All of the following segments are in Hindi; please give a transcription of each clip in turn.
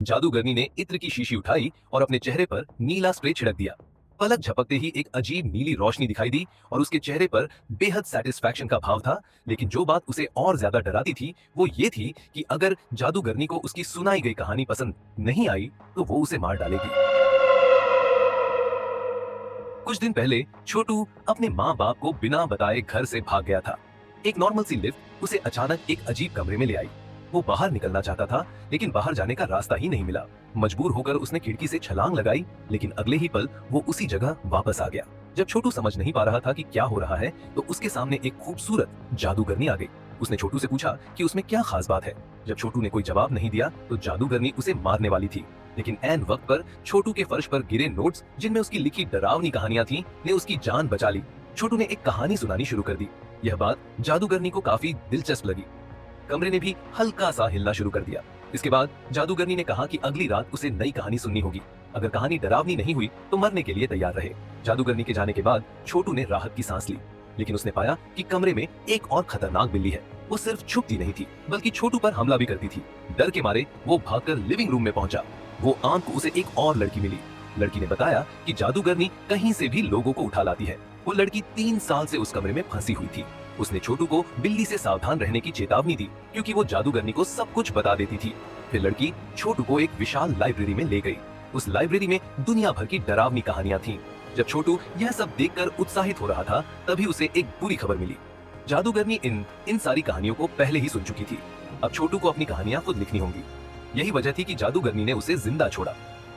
जादूगरनी ने इत्र की शीशी उठाई और अपने चेहरे पर नीला स्प्रे छिड़क दिया। पलक झपकते ही एक अजीब नीली रोशनी दिखाई दी और उसके चेहरे पर बेहद सेटिस्फैक्शन का भाव था। लेकिन जो बात उसे और ज्यादा डराती थी वो ये थी कि अगर जादूगरनी को उसकी सुनाई गई कहानी पसंद नहीं आई तो वो उसे मार डालेगी। कुछ दिन पहले छोटू अपने माँ बाप को बिना बताए घर से भाग गया था। एक नॉर्मल सी लिफ्ट उसे अचानक एक अजीब कमरे में ले आई। वो बाहर निकलना चाहता था लेकिन बाहर जाने का रास्ता ही नहीं मिला। मजबूर होकर उसने खिड़की से छलांग लगाई, लेकिन अगले ही पल वो उसी जगह वापस आ गया। जब छोटू समझ नहीं पा रहा था कि क्या हो रहा है तो उसके सामने एक खूबसूरत जादूगरनी आ गई। उसने छोटू से पूछा कि उसमें क्या खास बात है। जब छोटू ने कोई जवाब नहीं दिया तो जादूगरनी उसे मारने वाली थी। लेकिन ऐन वक्त पर छोटू के फर्श पर गिरे नोट्स जिनमें उसकी लिखी डरावनी कहानियां थीं, ने उसकी जान बचा ली। छोटू ने एक कहानी सुनानी शुरू कर दी। यह बात जादूगरनी को काफी दिलचस्प लगी। कमरे ने भी हल्का सा हिलना शुरू कर दिया। इसके बाद जादूगरनी ने कहा कि अगली रात उसे नई कहानी सुननी होगी। अगर कहानी डरावनी नहीं हुई तो मरने के लिए तैयार रहे। जादूगरनी के जाने के बाद छोटू ने राहत की सांस ली, लेकिन उसने पाया कि कमरे में एक और खतरनाक बिल्ली है। वो सिर्फ छुपती नहीं थी बल्कि छोटू पर हमला भी करती थी। डर के मारे वो भागकर लिविंग रूम में पहुंचा। वो आम को उसे एक और लड़की मिली। लड़की ने बताया कि जादूगरनी कहीं से भी लोगों को उठा लाती है। वो लड़की 3 साल से उस कमरे में फंसी हुई थी। उसने छोटू को बिल्ली से सावधान रहने की चेतावनी दी क्योंकि वो जादूगरनी को सब कुछ बता देती थी। फिर लड़की छोटू को एक विशाल लाइब्रेरी में ले गई। उस लाइब्रेरी में दुनिया भर की डरावनी कहानियां थीं। जब छोटू यह सब देखकर उत्साहित हो रहा था तभी उसे एक बुरी खबर मिली। जादूगरनी इन सारी कहानियों को पहले ही सुन चुकी थी। अब छोटू को अपनी कहानियां खुद लिखनी होंगी। यही वजह थी कि जादूगरनी ने उसे जिंदा छोड़ा।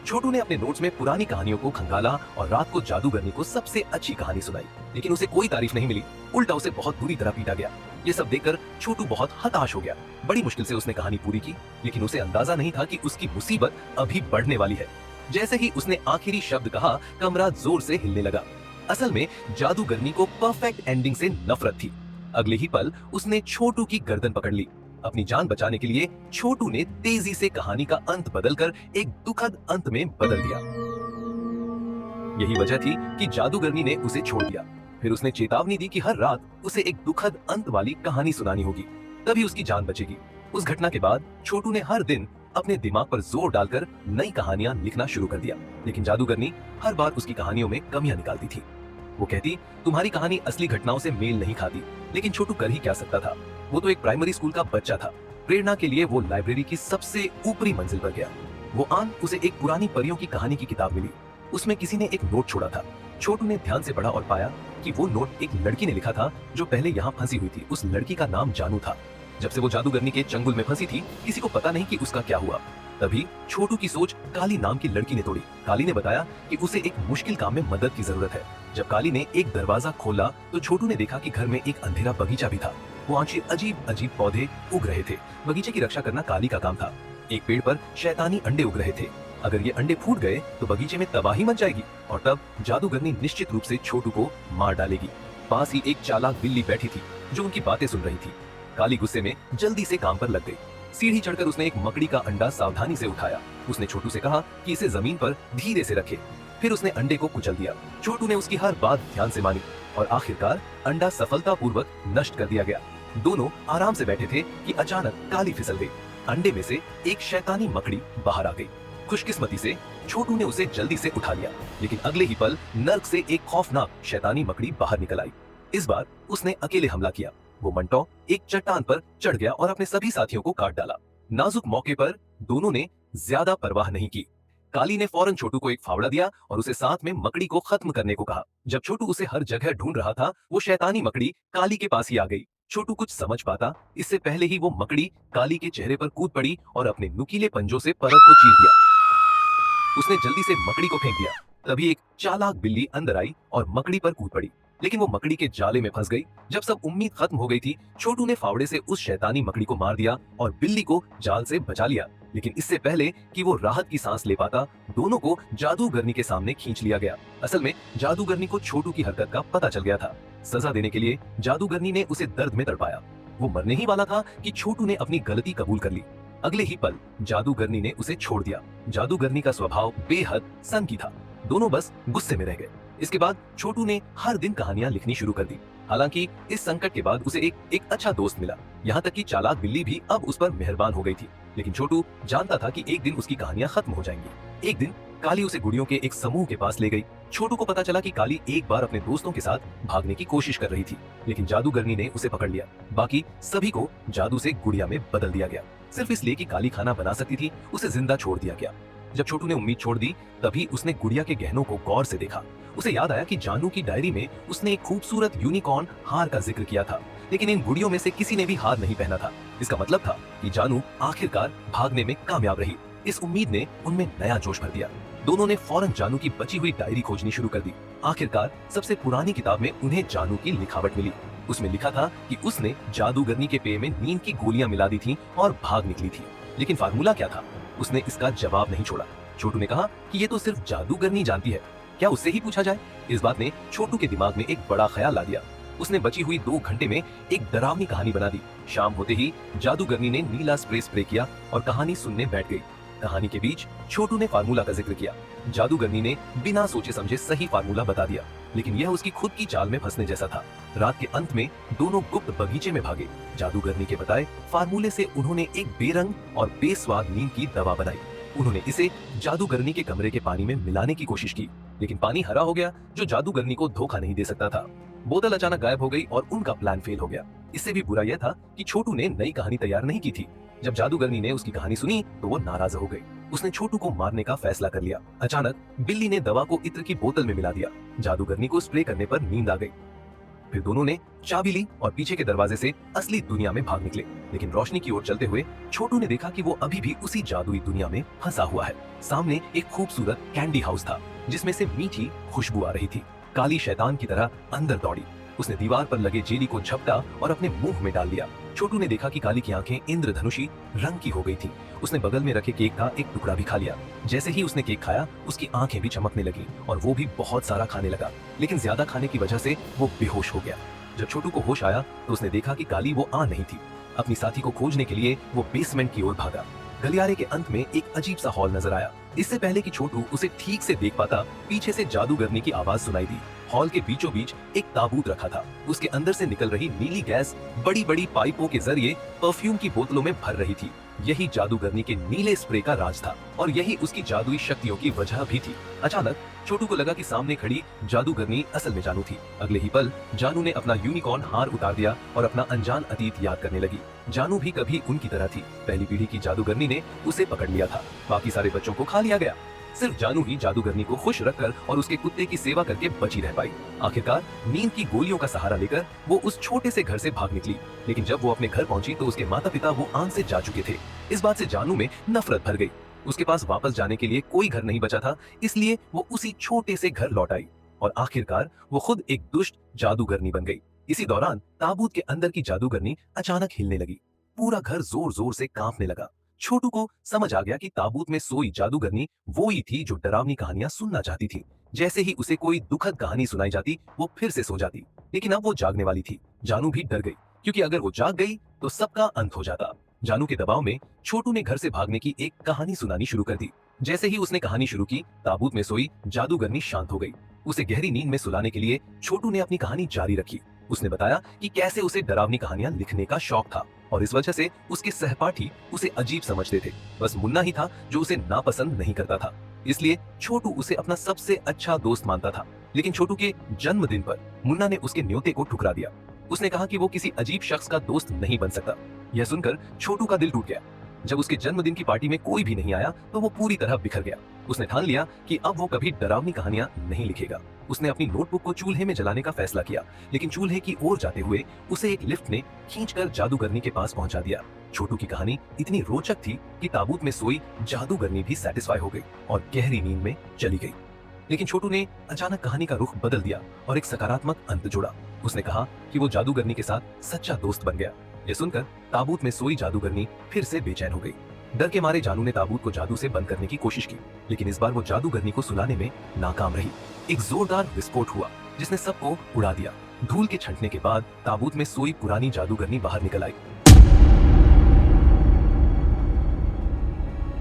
छोटू ने अपने नोट्स में पुरानी कहानियों को खंगाला और रात को जादूगरनी को सबसे अच्छी कहानी सुनाई। लेकिन उसे कोई तारीफ नहीं मिली, उल्टा उसे बहुत बुरी तरह पीटा गया। ये सब देखकर छोटू बहुत हताश हो गया। बड़ी मुश्किल से उसने कहानी पूरी की, लेकिन उसे अंदाजा नहीं था कि उसकी मुसीबत अभी बढ़ने वाली है। जैसे ही उसने आखिरी शब्द कहा, कमरा जोर से हिलने लगा। असल में जादूगरनी को परफेक्ट एंडिंग से नफरत थी। अगले ही पल उसने छोटू की गर्दन पकड़ ली। अपनी जान बचाने के लिए छोटू ने तेजी से कहानी का अंत बदलकर एक दुखद अंत में बदल दिया। यही वजह थी कि जादूगरनी ने उसे छोड़ दिया। फिर उसने चेतावनी दी कि हर रात उसे एक दुखद अंत वाली कहानी सुनानी होगी, तभी उसकी जान बचेगी। उस घटना के बाद छोटू ने हर दिन अपने दिमाग पर जोर डालकर नई कहानियां लिखना शुरू कर दिया। लेकिन जादूगरनी हर बार उसकी कहानियों में कमियां निकालती थी। वो कहती, तुम्हारी कहानी असली घटनाओं से मेल नहीं खाती। लेकिन छोटू कर ही क्या सकता था, वो तो एक प्राइमरी स्कूल का बच्चा था। प्रेरणा के लिए वो लाइब्रेरी की सबसे ऊपरी मंजिल पर गया। वो उसे एक पुरानी परियों की कहानी की किताब मिली। उसमें किसी ने एक नोट छोड़ा था। छोटू ने ध्यान से पढ़ा और पाया कि वो नोट एक लड़की ने लिखा था जो पहले यहाँ फंसी हुई थी। उस लड़की का नाम जानू था। जब से वो जादूगरनी के चंगुल में फंसी थी, किसी को पता नहीं कि उसका क्या हुआ। तभी छोटू की सोच काली नाम की लड़की ने तोड़ी। काली ने बताया कि उसे एक मुश्किल काम में मदद की जरूरत है। जब काली ने एक दरवाजा खोला तो छोटू ने देखा कि घर में एक अंधेरा बगीचा भी था। वहाँ अजीब अजीब पौधे उग रहे थे। बगीचे की रक्षा करना काली का काम था। एक पेड़ पर शैतानी अंडे उग रहे थे। अगर ये अंडे फूट गए तो बगीचे में तबाही मच जाएगी और तब जादूगरनी निश्चित रूप से छोटू को मार डालेगी। पास ही एक चालाक बिल्ली बैठी थी जो उनकी बातें सुन रही थी। काली गुस्से में जल्दी से काम पर लग गई। सीढ़ी चढ़कर उसने एक मकड़ी का अंडा सावधानी से उठाया। उसने छोटू से कहा कि इसे जमीन पर धीरे से रखे। फिर उसने अंडे को कुचल दिया। छोटू ने उसकी हर बात ध्यान से मानी और आखिरकार अंडा सफलतापूर्वक नष्ट कर दिया गया। दोनों आराम से बैठे थे कि अचानक काली फिसल गई। अंडे में से एक शैतानी मकड़ी बाहर आ गई। खुशकिस्मती से छोटू ने उसे जल्दी से उठा लिया, लेकिन अगले ही पल नर्क से एक खौफनाक शैतानी मकड़ी बाहर निकल आई। इस बार उसने अकेले हमला किया। वो मंटो एक चट्टान पर चढ़ गया और अपने सभी साथियों को काट डाला। नाजुक मौके पर दोनों ने ज्यादा परवाह नहीं की। काली ने फौरन छोटू को एक फावड़ा दिया और उसे साथ में मकड़ी को खत्म करने को कहा। जब छोटू उसे हर जगह ढूंढ रहा था, वो शैतानी मकड़ी काली के पास ही आ गई। छोटू कुछ समझ पाता इससे पहले ही वो मकड़ी काली के चेहरे पर कूद पड़ी और अपने नुकीले पंजों से परत को चीर दिया। उसने जल्दी से मकड़ी को फेंक दिया। तभी एक चालाक बिल्ली अंदर आई और मकड़ी पर कूद पड़ी, लेकिन वो मकड़ी के जाले में फंस गई। जब सब उम्मीद खत्म हो गई थी, छोटू ने फावड़े से उस शैतानी मकड़ी को मार दिया और बिल्ली को जाल से बचा लिया। लेकिन इससे पहले कि वो राहत की सांस ले पाता, दोनों को जादूगरनी के सामने खींच लिया गया। असल में जादूगरनी को छोटू की हरकत का पता चल गया था। सजा देने के लिए जादूगरनी ने उसे दर्द में तड़पाया। वो मरने ही वाला था कि छोटू ने अपनी गलती कबूल कर ली। अगले ही पल जादूगरनी ने उसे छोड़ दिया। जादूगरनी का स्वभाव बेहद सनकी था। दोनों बस गुस्से में रह गए। इसके बाद छोटू ने हर दिन कहानियां लिखनी शुरू कर दी। हालांकि इस संकट के बाद उसे एक अच्छा दोस्त मिला। यहाँ तक कि चालाक बिल्ली भी अब उस पर मेहरबान हो गई थी। लेकिन छोटू जानता था कि एक दिन उसकी कहानियां खत्म हो जाएंगी। एक दिन काली उसे गुड़ियों के एक समूह के पास ले गई। छोटू को पता चला कि काली एक बार अपने दोस्तों के साथ भागने की कोशिश कर रही थी, लेकिन जादूगरनी ने उसे पकड़ लिया। बाकी सभी को जादू से गुड़िया में बदल दिया गया। सिर्फ इसलिए कि काली खाना बना सकती थी, उसे जिंदा छोड़ दिया गया। जब छोटू ने उम्मीद छोड़ दी, तभी उसने गुड़िया के गहनों को गौर से देखा। उसे याद आया कि जानू की डायरी में उसने एक खूबसूरत यूनिकॉर्न हार का जिक्र किया था, लेकिन इन गुड़ियों में से किसी ने भी हार नहीं पहना था। इसका मतलब था कि जानू आखिरकार भागने में कामयाब रही। इस उम्मीद ने उनमें नया जोश भर दिया। दोनों ने फौरन जानू की बची हुई डायरी खोजनी शुरू कर दी। आखिरकार सबसे पुरानी किताब में उन्हें जानू की लिखावट मिली। उसमें लिखा था कि उसने जादूगरनी के पेय में नींद की गोलियां मिला दी थी और भाग निकली थी। लेकिन फार्मूला क्या था? उसने इसका जवाब नहीं छोड़ा। छोटू ने कहा कि ये तो सिर्फ जादूगरनी जानती है, क्या उससे ही पूछा जाए? इस बात ने छोटू के दिमाग में एक बड़ा ख्याल ला दिया। उसने बची हुई 2 घंटे में एक डरावनी कहानी बना दी। शाम होते ही जादूगरनी ने नीला स्प्रे किया और कहानी सुनने बैठ गई। कहानी के बीच छोटू ने फार्मूला का जिक्र किया। जादूगरनी ने बिना सोचे समझे सही फार्मूला बता दिया, लेकिन यह उसकी खुद की चाल में फंसने जैसा था। रात के अंत में दोनों गुप्त बगीचे में भागे। जादूगरनी के बताए फार्मूले से उन्होंने एक बेरंग और बेस्वाद नींद की दवा बनाई। उन्होंने इसे जादूगरनी के कमरे के पानी में मिलाने की कोशिश की, लेकिन पानी हरा हो गया, जो जादूगरनी को धोखा नहीं दे सकता था। बोतल अचानक गायब हो गई और उनका प्लान फेल हो गया। इससे भी बुरा यह था कि छोटू ने नई कहानी तैयार नहीं की थी। जब जादूगरनी ने उसकी कहानी सुनी तो वो नाराज हो गई। उसने छोटू को मारने का फैसला कर लिया। अचानक बिल्ली ने दवा को इत्र की बोतल में मिला दिया। जादूगरनी को स्प्रे करने पर नींद आ गई। फिर दोनों ने चाबी ली और पीछे के दरवाजे से असली दुनिया में भाग निकले। लेकिन रोशनी की ओर चलते हुए छोटू ने देखा कि वो अभी भी उसी जादुई दुनिया में फंसा हुआ है। सामने एक खूबसूरत कैंडी हाउस था, जिसमें से मीठी खुशबू आ रही थी। काली शैतान की तरह अंदर दौड़ी। उसने दीवार पर लगे जेली को झपटा और अपने मुंह में डाल दिया। छोटू ने देखा कि काली की आंखें इंद्रधनुषी रंग की हो गई थी। उसने बगल में रखे केक का एक टुकड़ा भी खा लिया। जैसे ही उसने केक खाया, उसकी आंखें भी चमकने लगी और वो भी बहुत सारा खाने लगा। लेकिन ज्यादा खाने की वजह से वो बेहोश हो गया। जब छोटू को होश आया तो उसने देखा कि काली वो आ नहीं थी। अपनी साथी को खोजने के लिए वो बेसमेंट की ओर भागा। गलियारे के अंत में एक अजीब सा हॉल नजर आया। इससे पहले कि छोटू उसे ठीक से देख पाता, पीछे से जादूगरनी की आवाज सुनाई दी। हॉल के बीचों बीच एक ताबूत रखा था। उसके अंदर से निकल रही नीली गैस बड़ी बड़ी पाइपों के जरिए परफ्यूम की बोतलों में भर रही थी। यही जादूगरनी के नीले स्प्रे का राज था और यही उसकी जादुई शक्तियों की वजह भी थी। अचानक छोटू को लगा कि सामने खड़ी जादूगरनी असल में जानू थी। अगले ही पल जानू ने अपना यूनिकॉर्न हार उतार दिया और अपना अनजान अतीत याद करने लगी। जानू भी कभी उनकी तरह थी। पहली पीढ़ी की जादूगरनी ने उसे पकड़ लिया था। बाकी सारे बच्चों को खा लिया गया। सिर्फ जानू ही जादूगरनी को खुश रखकर और उसके कुत्ते की सेवा करके बची रह पाई। आखिरकार नींद की गोलियों का सहारा लेकर वो उस छोटे से घर से भाग निकली। लेकिन जब वो अपने घर पहुंची तो उसके माता पिता वो आन से जा चुके थे। इस बात से जानू में नफरत भर गई। उसके पास वापस जाने के लिए कोई घर नहीं बचा था, इसलिए वो उसी छोटे से घर लौट आई और आखिरकार वो खुद एक दुष्ट जादूगरनी बन गई। इसी दौरान ताबूत के अंदर की जादूगरनी अचानक हिलने लगी। पूरा घर जोर जोर से कांपने लगा। छोटू को समझ आ गया कि ताबूत में सोई जादूगरनी वो ही थी जो डरावनी कहानियां सुनना चाहती थी। जैसे ही उसे कोई दुखद कहानी सुनाई जाती, वो फिर से सो जाती। लेकिन अब वो जागने वाली थी। जानू भी डर गई, क्योंकि अगर वो जाग गई तो सबका अंत हो जाता। जानू के दबाव में छोटू ने घर से भागने की एक कहानी सुनानी शुरू कर दी। जैसे ही उसने कहानी शुरू की, ताबूत में सोई जादूगरनी शांत हो गई। उसे गहरी नींद में सुलाने के लिए छोटू ने अपनी कहानी जारी रखी। उसने बताया कि कैसे उसे डरावनी कहानियां लिखने का शौक था और इस वजह से उसके सहपाठी उसे अजीब समझते थे। बस मुन्ना ही था जो उसे नापसंद नहीं करता था, इसलिए छोटू उसे अपना सबसे अच्छा दोस्त मानता था। लेकिन छोटू के जन्मदिन पर मुन्ना ने उसके न्योते को ठुकरा दिया। उसने कहा कि वो किसी अजीब शख्स का दोस्त नहीं बन सकता। यह सुनकर छोटू का दिल टूट गया। जब उसके जन्मदिन की पार्टी में कोई भी नहीं आया तो वो पूरी तरह बिखर गया। उसने ठान लिया कि अब वो कभी डरावनी कहानियां नहीं लिखेगा। उसने अपनी नोटबुक को चूल्हे में जलाने का फैसला किया, लेकिन चूल्हे की ओर जाते हुए उसे एक लिफ्ट ने खींचकर जादूगरनी के पास पहुंचा दिया। छोटू की कहानी इतनी रोचक थी कि ताबूत में सोई जादूगरनी भी सेटिस्फाई हो गई और गहरी नींद में चली गई। लेकिन छोटू ने अचानक कहानी का रुख बदल दिया और एक सकारात्मक अंत जोड़ा। उसने कहा कि वो जादूगरनी के साथ सच्चा दोस्त बन गया। ये सुनकर ताबूत में सोई जादूगरनी फिर से बेचैन हो गई। डर के मारे जानू ने ताबूत को जादू से बंद करने की कोशिश की, लेकिन इस बार वो जादूगरनी को सुलाने में नाकाम रही। एक जोरदार विस्फोट हुआ जिसने सबको उड़ा दिया। धूल के छंटने के बाद ताबूत में सोई पुरानी जादूगरनी बाहर निकल आई।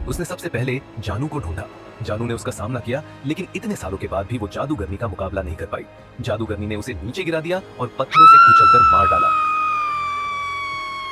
उसने सबसे पहले जानू को ढूंढा। जानू ने उसका सामना किया, लेकिन इतने सालों के बाद भी वो जादूगरनी का मुकाबला नहीं कर पाई। जादूगरनी ने उसे नीचे गिरा दिया और पत्थरों से कुचलकर मार डाला।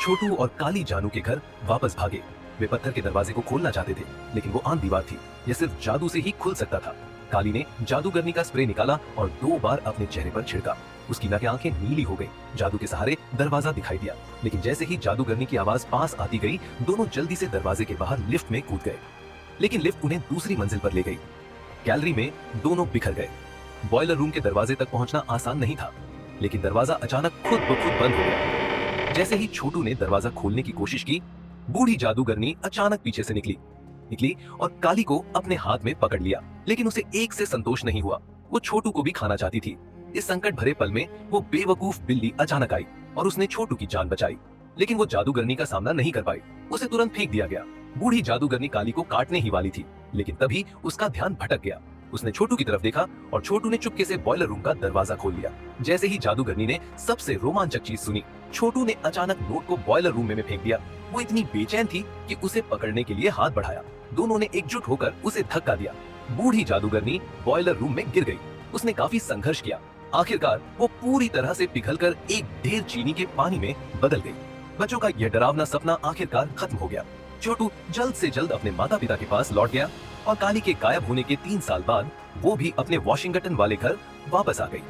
छोटू और काली जानू के घर वापस भागे। वे पत्थर के दरवाजे को खोलना चाहते थे, लेकिन वो आंध दीवार थी। यह सिर्फ जादू से ही खुल सकता था। काली ने जादूगरनी का स्प्रे निकाला और 2 बार अपने चेहरे पर छिड़का। उसकी नकें आंखें नीली हो गई। जादू के सहारे दरवाजा दिखाई दिया, लेकिन जैसे ही जादूगरनी की आवाज पास आती गई, दोनों जल्दी से दरवाजे के बाहर लिफ्ट में कूद गए। लेकिन लिफ्ट उन्हें दूसरी मंजिल पर ले गई। गैलरी में दोनों बिखर गए। बॉयलर रूम के दरवाजे तक पहुंचना आसान नहीं था, लेकिन दरवाजा अचानक खुद ब खुद बंद हो गया। जैसे ही छोटू ने दरवाजा खोलने की कोशिश की, बूढ़ी जादूगरनी अचानक पीछे से निकली और काली को अपने हाथ में पकड़ लिया। लेकिन उसे एक से संतोष नहीं हुआ। वो छोटू को भी खाना चाहती थी। इस संकट भरे पल में वो बेवकूफ बिल्ली अचानक आई और उसने छोटू की जान बचाई। लेकिन वो जादूगरनी का सामना नहीं कर पाई। उसे तुरंत फेंक दिया गया। बूढ़ी जादूगरनी काली को काटने ही वाली थी, लेकिन तभी उसका ध्यान भटक गया। उसने छोटू की तरफ देखा और छोटू ने चुपके से बॉयलर रूम का दरवाजा खोल लिया। जैसे ही जादूगरनी ने सबसे रोमांचक चीज सुनी, छोटू ने अचानक नोट को बॉयलर रूम में फेंक दिया। वो इतनी बेचैन थी कि उसे पकड़ने के लिए हाथ बढ़ाया। दोनों ने एकजुट होकर उसे धक्का दिया। बूढ़ी जादूगरनी बॉयलर रूम में गिर गई। उसने काफी संघर्ष किया। आखिरकार वो पूरी तरह से पिघलकर एक ढेर चीनी के पानी में बदल गई। बच्चों का यह डरावना सपना आखिरकार खत्म हो गया। छोटू जल्द से जल्द अपने माता पिता के पास लौट गया और काली के गायब होने के 3 साल बाद वो भी अपने वॉशिंगटन वाले घर वापस आ गई।